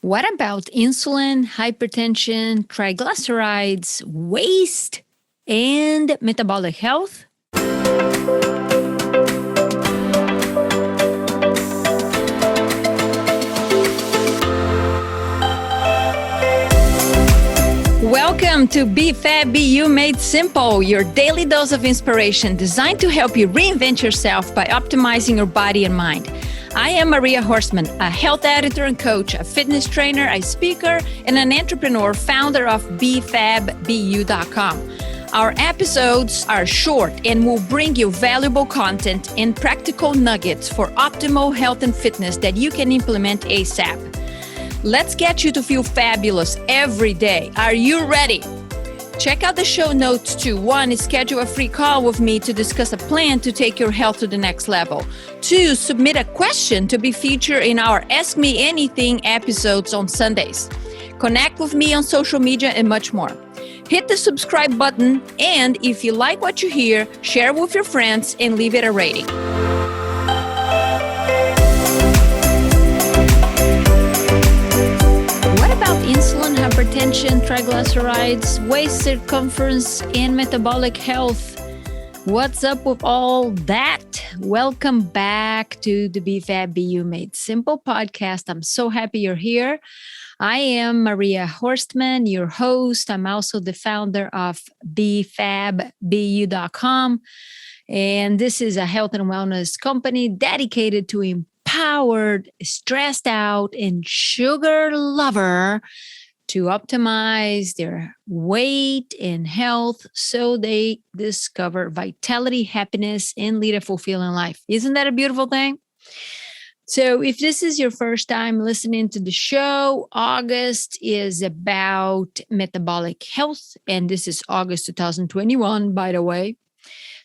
What about insulin, hypertension, triglycerides, waste, and metabolic health? Welcome to BFAB BU Made Simple, your daily dose of inspiration designed to help you reinvent yourself by optimizing your body and mind. I am Maria Horstman, a health editor and coach, a fitness trainer, a speaker, and an entrepreneur, founder of BFABBU.com. Our episodes are short and will bring you valuable content and practical nuggets for optimal health and fitness that you can implement ASAP. Let's get you to feel fabulous every day. Are you ready? Check out the show notes too. 1, schedule a free call with me to discuss a plan to take your health to the next level. 2, submit a question to be featured in our Ask Me Anything episodes on Sundays. Connect with me on social media and much more. Hit the subscribe button, and if you like what you hear, share with your friends and leave it a rating. Insulin, hypertension, triglycerides, waist circumference, and metabolic health. What's up with all that? Welcome back to the BFAB BU Made Simple podcast. I'm so happy you're here. I am Maria Horstman, your host. I'm also the founder of BFABBU.com. And this is a health and wellness company dedicated to empowered, stressed out, and sugar lover to optimize their weight and health so they discover vitality, happiness, and lead a fulfilling life. Isn't that a beautiful thing? So if this is your first time listening to the show, August is about metabolic health, and this is August 2021, by the way.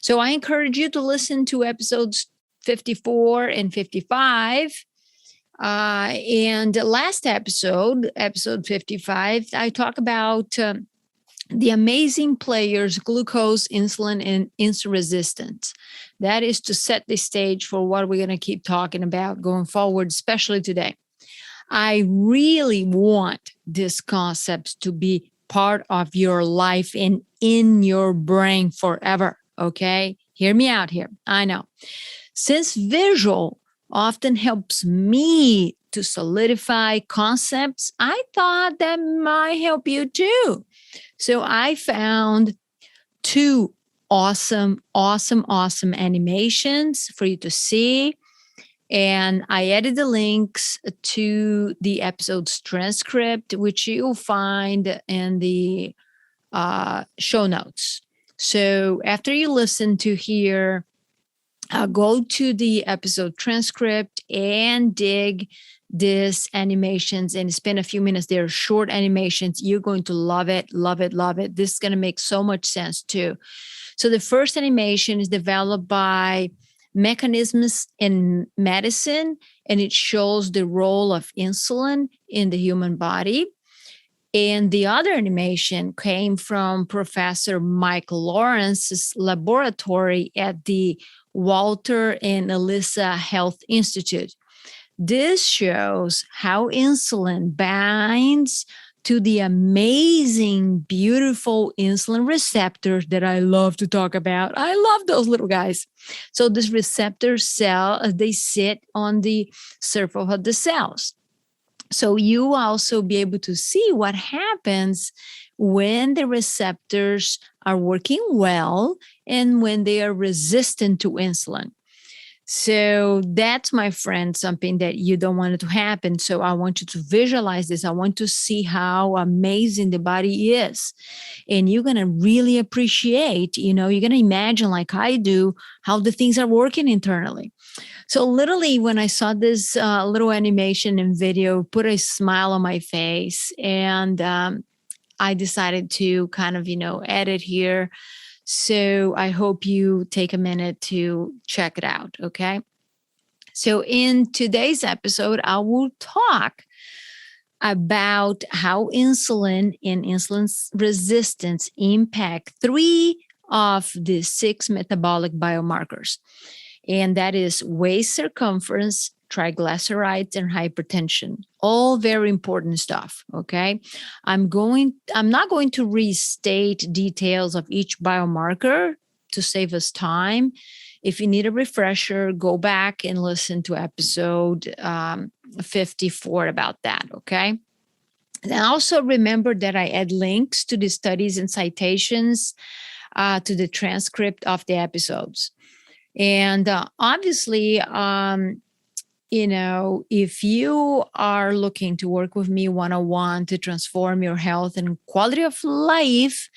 So I encourage you to listen to episodes 54 and 55. And the last episode 55, I talk about the amazing players, glucose, insulin, and insulin resistance. That is to set the stage for what we're going to keep talking about going forward, especially today. I really want these concepts to be part of your life and in your brain forever. Okay? Hear me out here. I know. Since visual often helps me to solidify concepts, I thought that might help you too. So I found 2 awesome animations for you to see. And I added the links to the episode's transcript, which you'll find in the show notes. So after you listen to here, go to the episode transcript and dig these animations and spend a few minutes. They're short animations. You're going to love it, love it, love it. This is going to make so much sense too. So the first animation is developed by Mechanisms in Medicine, and it shows the role of insulin in the human body. And the other animation came from Professor Mike Lawrence's laboratory at the Walter and Elisa Health Institute. This shows how insulin binds to the amazing, beautiful insulin receptors that I love to talk about. I love those little guys. So this receptor cell, they sit on the surface of the cells. So you also be able to see what happens when the receptors are working well and when they are resistant to insulin. So that's, my friend, something that you don't want it to happen. So I want you to visualize this. I want to see how amazing the body is. And you're going to really appreciate, you're going to imagine, like I do, how the things are working internally. So literally, when I saw this little animation and video, put a smile on my face. And I decided to kind of, edit here. So I hope you take a minute to check it out, okay? So in today's episode, I will talk about how insulin and insulin resistance impact 3 of the 6 metabolic biomarkers. And that is waist circumference, triglycerides, and hypertension. All very important stuff. Okay. I'm not going to restate details of each biomarker to save us time. If you need a refresher, go back and listen to episode 54 about that. Okay. And also remember that I add links to the studies and citations to the transcript of the episodes. And obviously, if you are looking to work with me one-on-one to transform your health and quality of life,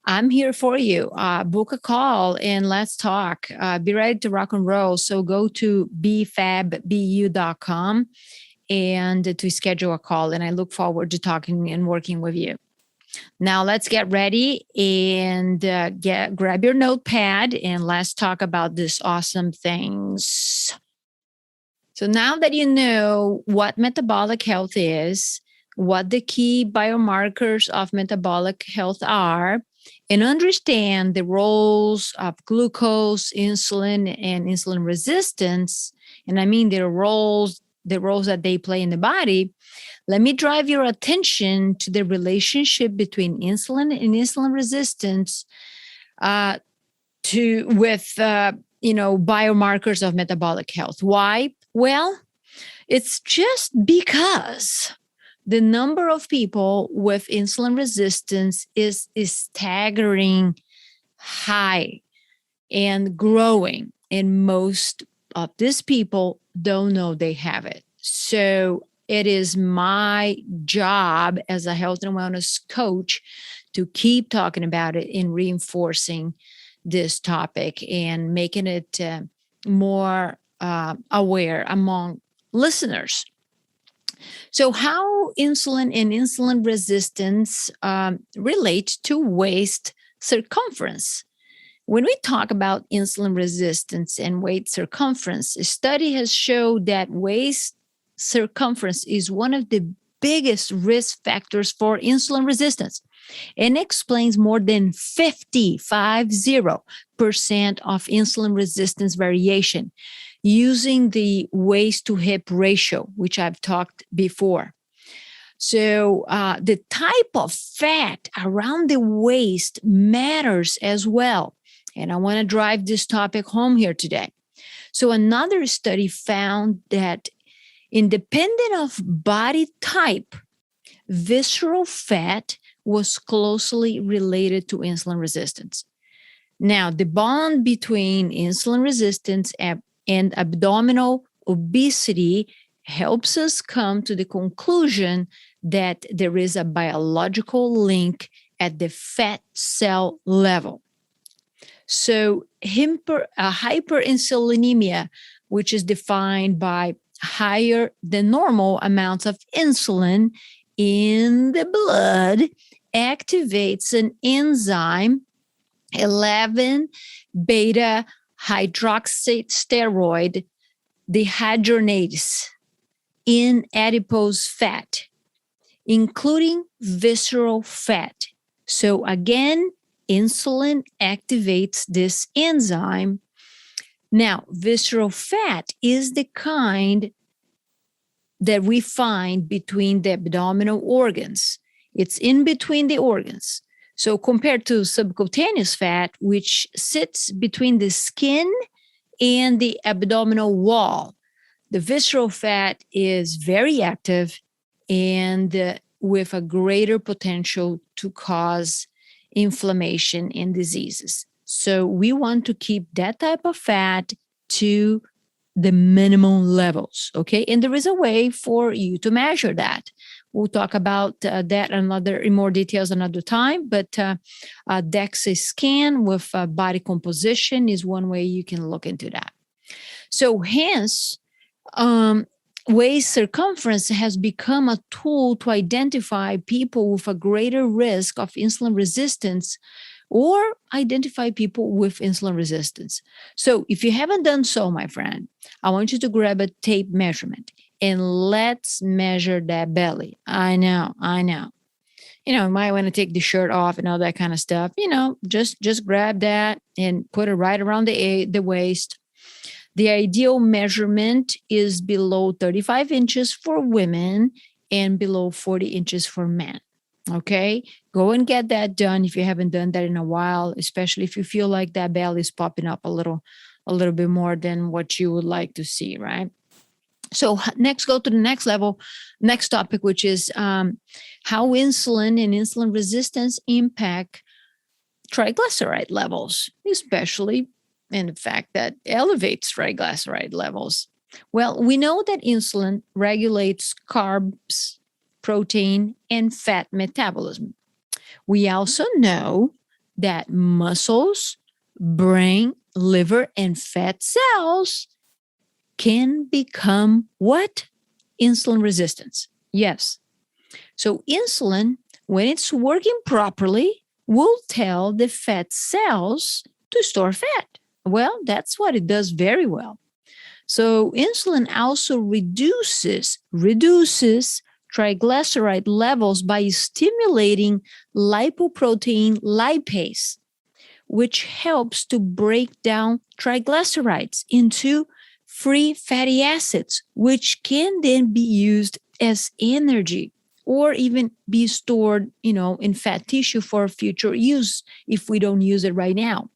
I'm here for you. Book a call and let's talk. Be ready to rock and roll. So go to bfabbu.com and to schedule a call. And I look forward to talking and working with you. Now let's get ready and grab your notepad and let's talk about these awesome things. So now that you know what metabolic health is, what the key biomarkers of metabolic health are, and understand the roles of glucose, insulin, and insulin resistance, and I mean the roles that they play in the body, let me drive your attention to the relationship between insulin and insulin resistance with biomarkers of metabolic health. Why? Well, it's just because the number of people with insulin resistance is staggering high and growing, and most of these people don't know they have it. So it is my job as a health and wellness coach to keep talking about it and reinforcing this topic and making it more aware among listeners. So how insulin and insulin resistance relate to waist circumference? When we talk about insulin resistance and waist circumference, a study has showed that waist circumference is one of the biggest risk factors for insulin resistance and explains more than 50% of insulin resistance variation using the waist to hip ratio, which I've talked before. So the type of fat around the waist matters as well. And I want to drive this topic home here today. So another study found that independent of body type, visceral fat was closely related to insulin resistance. Now, the bond between insulin resistance and abdominal obesity helps us come to the conclusion that there is a biological link at the fat cell level. So hyperinsulinemia, which is defined by higher than normal amounts of insulin in the blood, activates an enzyme, 11-beta hydroxysteroid dehydrogenase, in adipose fat, including visceral fat. So again, insulin activates this enzyme. Now, visceral fat is the kind that we find between the abdominal organs. It's in between the organs. So compared to subcutaneous fat, which sits between the skin and the abdominal wall, the visceral fat is very active and with a greater potential to cause inflammation and diseases. So we want to keep that type of fat to the minimum levels, okay? And there is a way for you to measure that. We'll talk about that in more details another time, but DEXA scan with body composition is one way you can look into that. So hence, waist circumference has become a tool to identify people with a greater risk of insulin resistance or identify people with insulin resistance. So if you haven't done so, my friend, I want you to grab a tape measurement and let's measure that belly. I know. You might want to take the shirt off and all that kind of stuff. Just grab that and put it right around the waist. The ideal measurement is below 35 inches for women and below 40 inches for men. Okay, go and get that done if you haven't done that in a while, especially if you feel like that belly is popping up a little bit more than what you would like to see, right? So next, go to the next topic, which is how insulin and insulin resistance impact triglyceride levels, especially in the fact that elevates triglyceride levels. Well, we know that insulin regulates carbs, protein, and fat metabolism. We also know that muscles, brain, liver, and fat cells can become what? Insulin resistance. Yes. So insulin, when it's working properly, will tell the fat cells to store fat. Well, that's what it does very well. So insulin also reduces triglyceride levels by stimulating lipoprotein lipase, which helps to break down triglycerides into free fatty acids, which can then be used as energy or even be stored, in fat tissue for future use if we don't use it right now.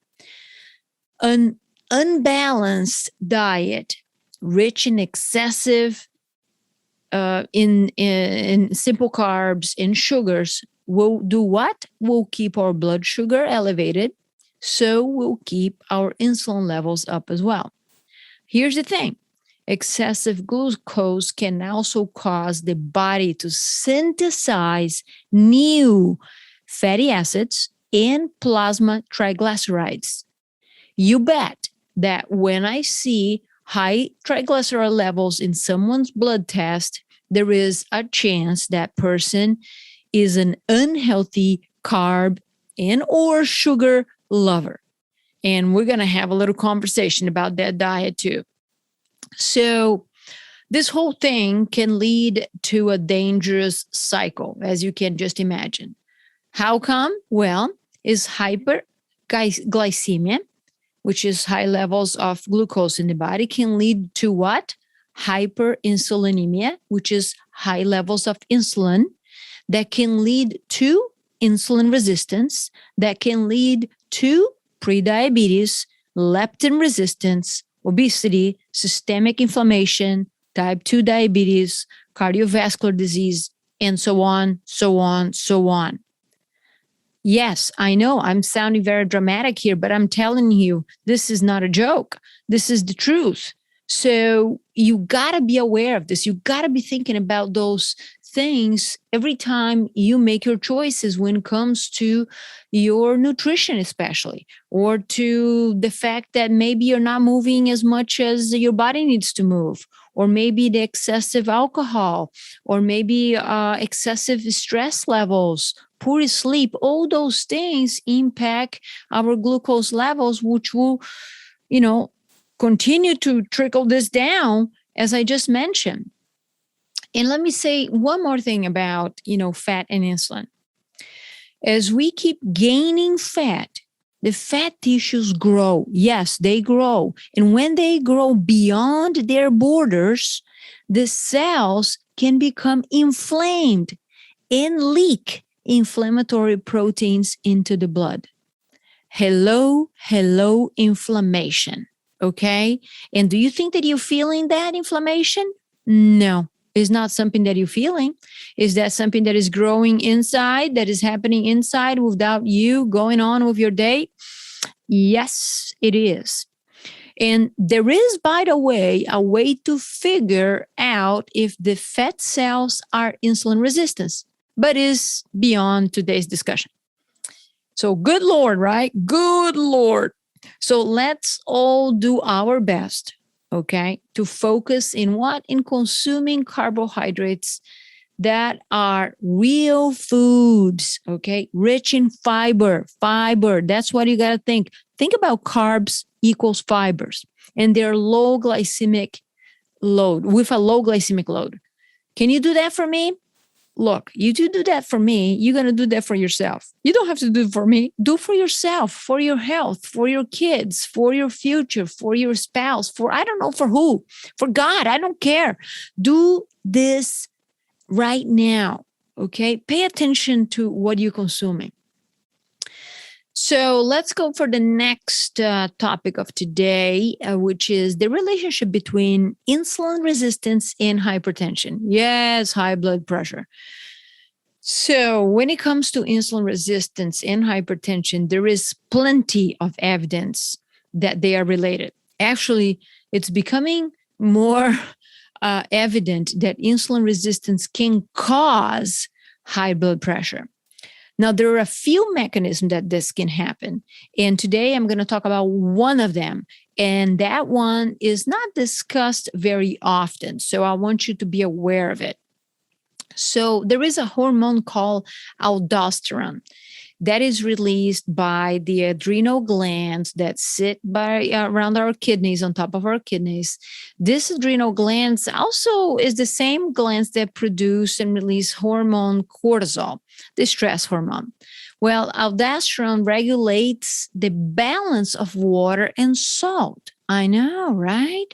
An unbalanced diet, rich in excessive in simple carbs and sugars, will do what? Will keep our blood sugar elevated, so we'll keep our insulin levels up as well. Here's the thing. Excessive glucose can also cause the body to synthesize new fatty acids and plasma triglycerides. You bet that when I see high triglyceride levels in someone's blood test, there is a chance that person is an unhealthy carb and or sugar lover. And we're going to have a little conversation about that diet too. So this whole thing can lead to a dangerous cycle, as you can just imagine. How come? Well, is hyperglycemia, which is high levels of glucose in the body, can lead to what? Hyperinsulinemia, which is high levels of insulin, that can lead to insulin resistance, that can lead to prediabetes, leptin resistance, obesity, systemic inflammation, type 2 diabetes, cardiovascular disease, and so on, so on, so on. Yes, I know I'm sounding very dramatic here, but I'm telling you, this is not a joke. This is the truth. So you got to be aware of this. You got to be thinking about those things every time you make your choices when it comes to your nutrition, especially, or to the fact that maybe you're not moving as much as your body needs to move, or maybe the excessive alcohol, or maybe excessive stress levels, poor sleep. All those things impact our glucose levels, which will, continue to trickle this down, as I just mentioned. And let me say one more thing about, fat and insulin. As we keep gaining fat, the fat tissues grow. Yes, they grow. And when they grow beyond their borders, the cells can become inflamed and leak inflammatory proteins into the blood. Hello, inflammation. Okay? And do you think that you're feeling that inflammation? No. Is not something that you're feeling. Is that something that is growing inside, that is happening inside without you going on with your day? Yes, it is. And there is, by the way, a way to figure out if the fat cells are insulin resistant, but is beyond today's discussion. So good Lord, right? Good Lord. So let's all do our best, okay, to focus in what? In consuming carbohydrates that are real foods, okay, rich in fiber. That's what you got to think. Think about carbs equals fibers and their low glycemic load, with a low glycemic load. Can you do that for me? look, you do that for me, you're going to do that for yourself. You don't have to do it for me. Do for yourself, for your health, for your kids, for your future, for your spouse, for I don't know for who, for God, I don't care. Do this right now, okay? Pay attention to what you're consuming. So let's go for the next topic of today, which is the relationship between insulin resistance and hypertension. Yes, high blood pressure. So when it comes to insulin resistance and hypertension, there is plenty of evidence that they are related. Actually, it's becoming more evident that insulin resistance can cause high blood pressure. Now, there are a few mechanisms that this can happen. And today I'm going to talk about one of them. And that one is not discussed very often. So I want you to be aware of it. So there is a hormone called aldosterone that is released by the adrenal glands that sit around our kidneys, on top of our kidneys. This adrenal glands also is the same glands that produce and release hormone cortisol, the stress hormone. Well, aldosterone regulates the balance of water and salt. I know, right?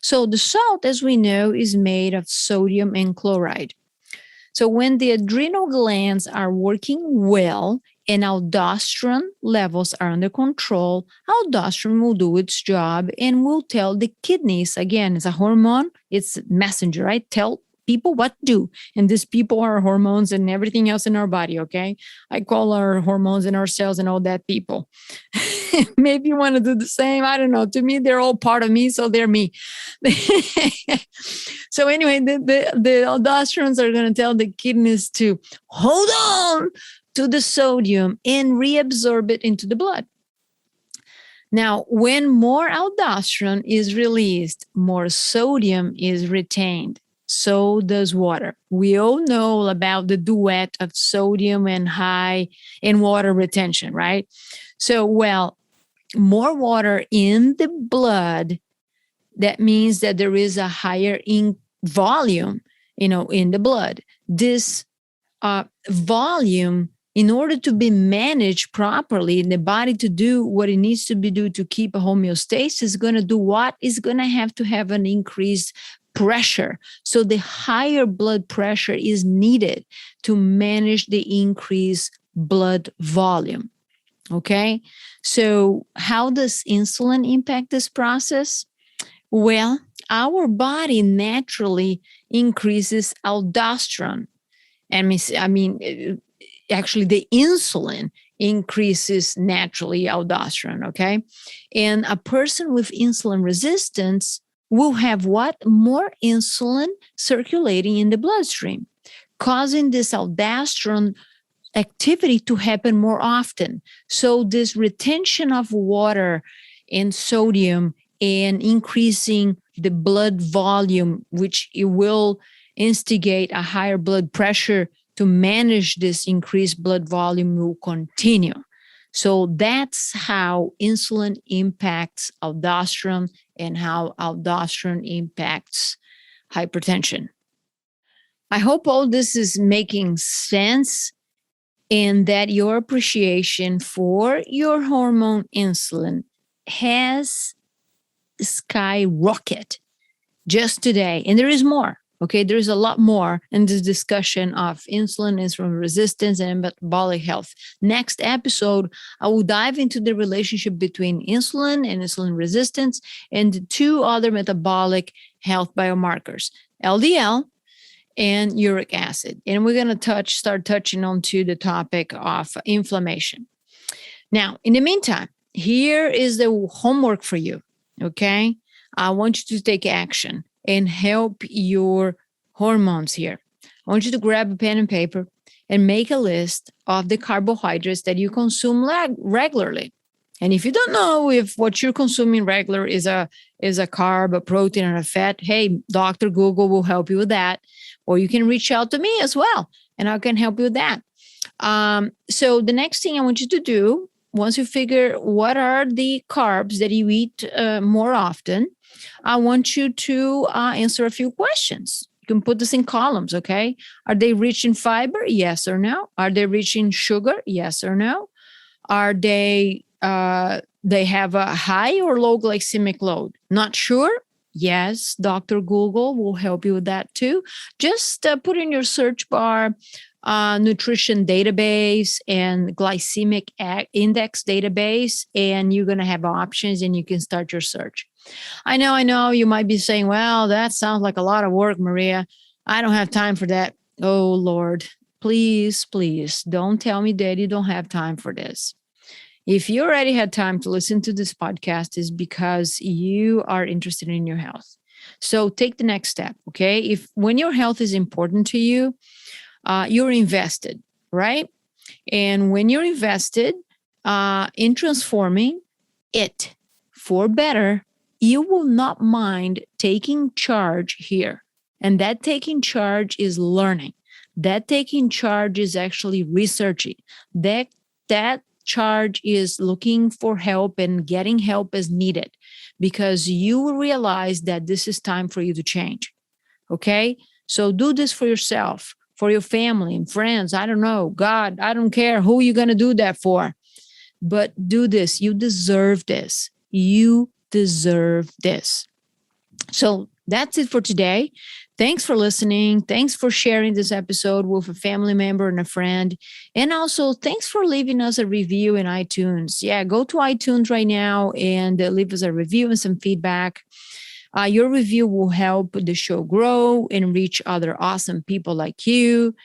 So the salt, as we know, is made of sodium and chloride. So when the adrenal glands are working well and aldosterone levels are under control, aldosterone will do its job and will tell the kidneys, again, it's a hormone, it's a messenger, right? Tell people what to do. And these people are hormones and everything else in our body, okay? I call our hormones and our cells and all that people. Maybe you want to do the same. I don't know. To me, they're all part of me, so they're me. So anyway, the aldosterones are going to tell the kidneys to hold on to the sodium and reabsorb it into the blood. Now, when more aldosterone is released, more sodium is retained. So does water. We all know about the duet of sodium and high in water retention, right? So, well, more water in the blood, that means that there is a higher in volume, in the blood. This volume, in order to be managed properly in the body to do what it needs to be do to keep a homeostasis, is going to do what? Is going to have an increased pressure. So the higher blood pressure is needed to manage the increased blood volume. Okay. So how does insulin impact this process? Well, our body naturally increases aldosterone. Actually, the insulin increases naturally aldosterone, okay? And a person with insulin resistance will have what? More insulin circulating in the bloodstream, causing this aldosterone activity to happen more often. So this retention of water and sodium and increasing the blood volume, which it will instigate a higher blood pressure to manage this increased blood volume, will continue. So that's how insulin impacts aldosterone and how aldosterone impacts hypertension. I hope all this is making sense and that your appreciation for your hormone insulin has skyrocketed just today. And there is more. Okay, there's a lot more in this discussion of insulin resistance, and metabolic health. Next episode, I will dive into the relationship between insulin and insulin resistance and the two other metabolic health biomarkers, LDL and uric acid. And we're going to start touching on to the topic of inflammation. Now, in the meantime, here is the homework for you. Okay, I want you to take action and help your hormones here. I want you to grab a pen and paper and make a list of the carbohydrates that you consume regularly. And if you don't know if what you're consuming regular is a carb, a protein, or a fat, hey, Dr. Google will help you with that. Or you can reach out to me as well, and I can help you with that. So the next thing I want you to do, once you figure what are the carbs that you eat more often, I want you to answer a few questions. can put this in columns, okay? Are they rich in fiber? Yes or no? Are they rich in sugar? Yes or no? Are they have a high or low glycemic load? Not sure? Yes, Dr. Google will help you with that too. Just put in your search bar nutrition database and glycemic index database, and you're going to have options and you can start your search. I know you might be saying, well, that sounds like a lot of work, Maria. I don't have time for that. Oh, Lord, please don't tell me that you don't have time for this. If you already had time to listen to this podcast, is because you are interested in your health. So take the next step, okay? When your health is important to you, you're invested, right? And when you're invested in transforming it for better, you will not mind taking charge here. And that taking charge is learning. That taking charge is actually researching. That charge is looking for help and getting help as needed, because you will realize that this is time for you to change. Okay? So do this for yourself, for your family and friends. I don't know. God, I don't care who you're going to do that for. But do this. You deserve this. You deserve this. So that's it for today. Thanks for listening. Thanks for sharing this episode with a family member and a friend. And also, thanks for leaving us a review in iTunes. Yeah, go to iTunes right now and leave us a review and some feedback. Your review will help the show grow and reach other awesome people like you.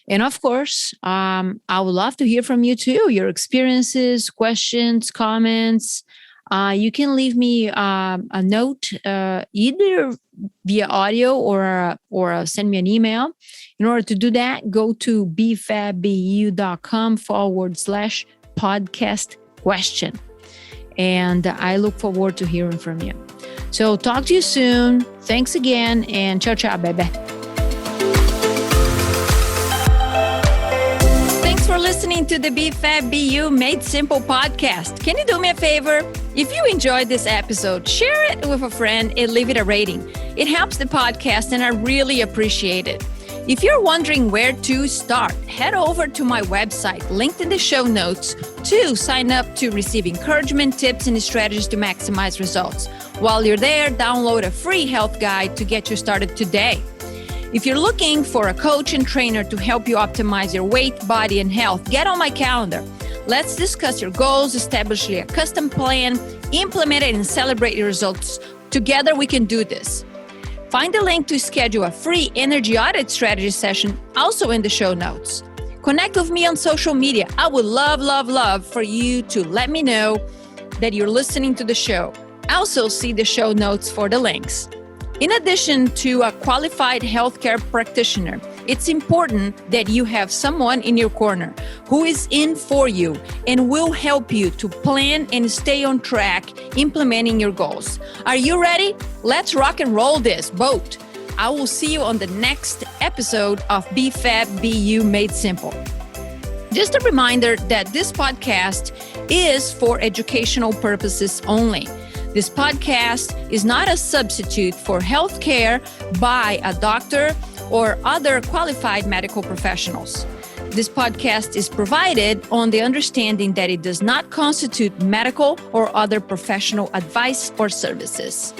And of course, I would love to hear from you too, your experiences, questions, comments. You can leave me a note either via audio or send me an email. In order to do that, go to bfabbu.com/podcast question. And I look forward to hearing from you. So talk to you soon. Thanks again, and ciao, baby. Thanks for listening to the BFABU Made Simple podcast. Can you do me a favor? If you enjoyed this episode, share it with a friend and leave it a rating. It helps the podcast, and I really appreciate it. If you're wondering where to start, head over to my website, linked in the show notes, to sign up to receive encouragement, tips, and strategies to maximize results. While you're there, download a free health guide to get you started today. If you're looking for a coach and trainer to help you optimize your weight, body, and health, get on my calendar. Let's discuss your goals, establish a custom plan, implement it, and celebrate your results. Together, we can do this. Find the link to schedule a free energy audit strategy session also in the show notes. Connect with me on social media. I would love for you to let me know that you're listening to the show. Also, see the show notes for the links. In addition to a qualified healthcare practitioner, it's important that you have someone in your corner who is in for you and will help you to plan and stay on track implementing your goals. Are you ready? Let's rock and roll this boat. I will see you on the next episode of BFABU Made Simple. Just a reminder that this podcast is for educational purposes only. This podcast is not a substitute for health care by a doctor or other qualified medical professionals. This podcast is provided on the understanding that it does not constitute medical or other professional advice or services.